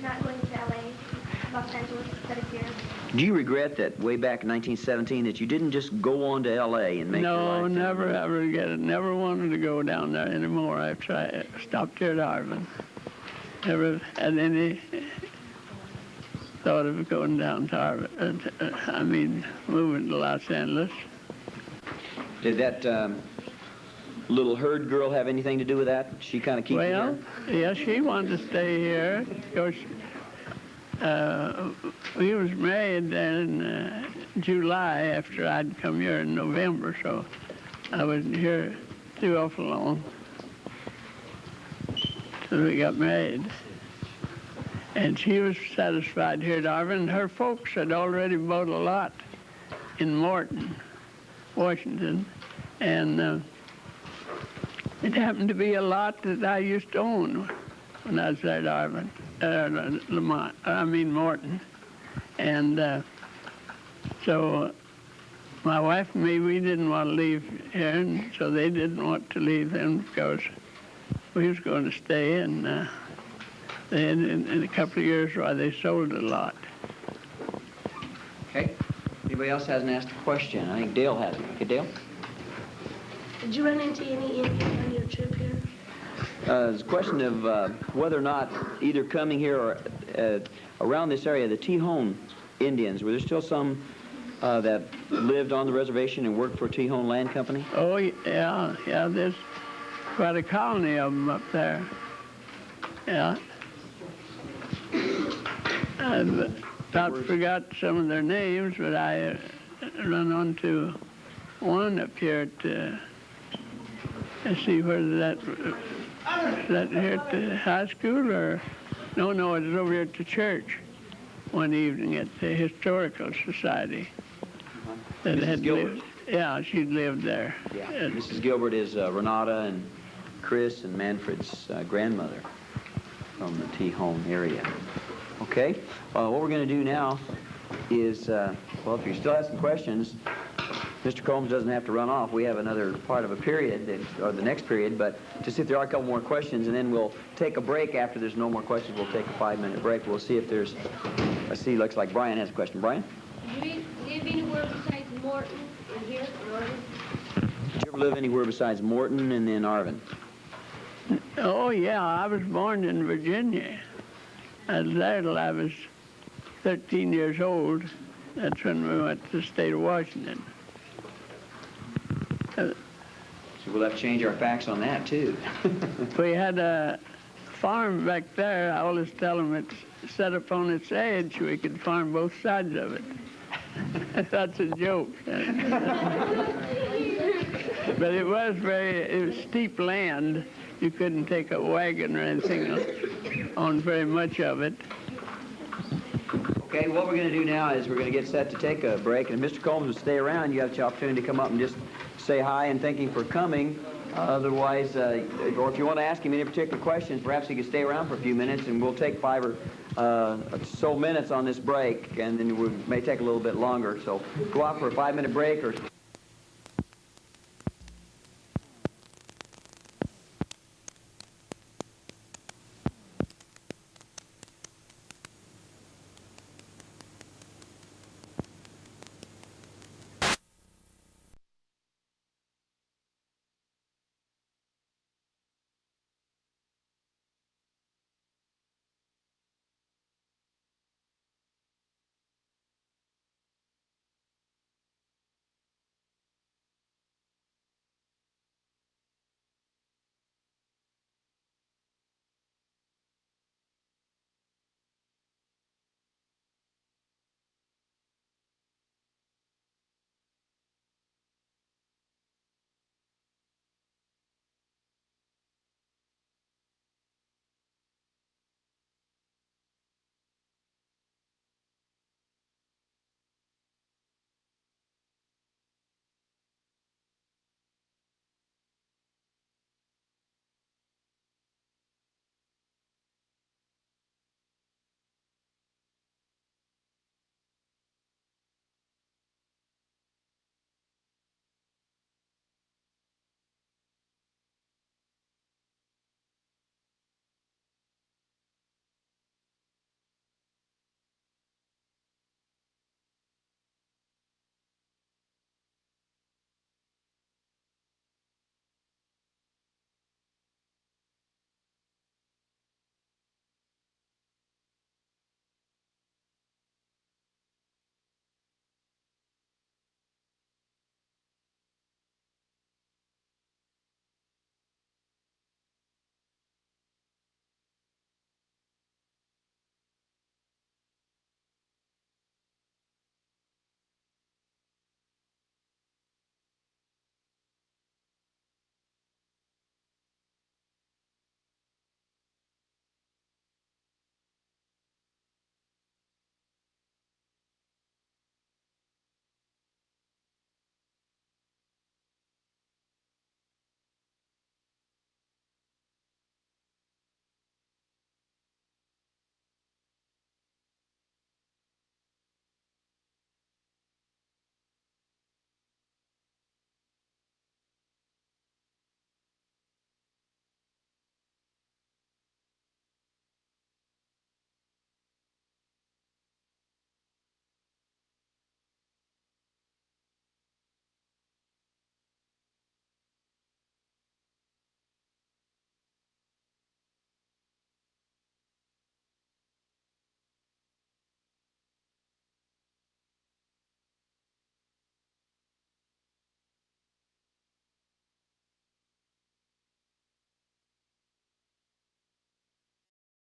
not going to LA, Los Angeles, instead of here. Do you regret that way back in 1917 that you didn't just go on to LA and make your life? No, never ever regret it. Never wanted to go down there anymore after I stopped here at Arvin. Never had any thought of going down to Arvin. Moving to Los Angeles. Did that little herd girl have anything to do with that? She kind of keep you here? Yeah, she wanted to stay here. Of course, we was married in July after I'd come here in November, so I wasn't here too awful long till we got married. And she was satisfied here at Arvin. Her folks had already bought a lot in Morton, Washington, and it happened to be a lot that I used to own when I was at Arvin, Morton. And so my wife and me, we didn't want to leave here, and so they didn't want to leave then because we was going to stay, and then in a couple of years, they sold a lot. Okay. Anybody else hasn't asked a question? I think Dale has. Okay, Dale? Did you run into any Indians on your trip here? It's a question of whether or not either coming here or around this area, the Tejon Indians, were there still some that lived on the reservation and worked for Tejon Land Company? Oh, yeah, there's quite a colony of them up there. Yeah. I about forgot some of their names, but I run onto one up here at, let's see, where is that here at the high school, or, no, it was over here at the church one evening at the Historical Society. That Mrs. Gilbert? Yeah, she'd lived there. Yeah, Mrs. Gilbert is Renata and Chris and Manfred's grandmother from the Tejon area. Okay, what we're going to do now is, well, if you still have some questions, Mr. Combs doesn't have to run off. We have another part of a period, or the next period, but to see if there are a couple more questions, and then we'll take a break. After there's no more questions, we'll take a 5-minute break. We'll see if there's, let's see, looks like Brian has a question. Brian? Did you live anywhere besides Morton and here in Arvin? Did you ever live anywhere besides Morton and then Arvin? Oh, yeah, I was born in Virginia. I was there till I was 13 years old. That's when we went to the state of Washington. So we'll have to change our facts on that, too. We had a farm back there. I always tell them it's set up on its edge. We could farm both sides of it. That's a joke. But it was steep land. You couldn't take a wagon or anything on very much of it. Okay, what we're going to do now is we're going to get set to take a break, and if Mr. Combs will stay around, you have the opportunity to come up and just say hi and thank him for coming. Otherwise, or if you want to ask him any particular questions, perhaps he could stay around for a few minutes, and we'll take 5 or so minutes on this break, and then we may take a little bit longer. So go out for a 5-minute break or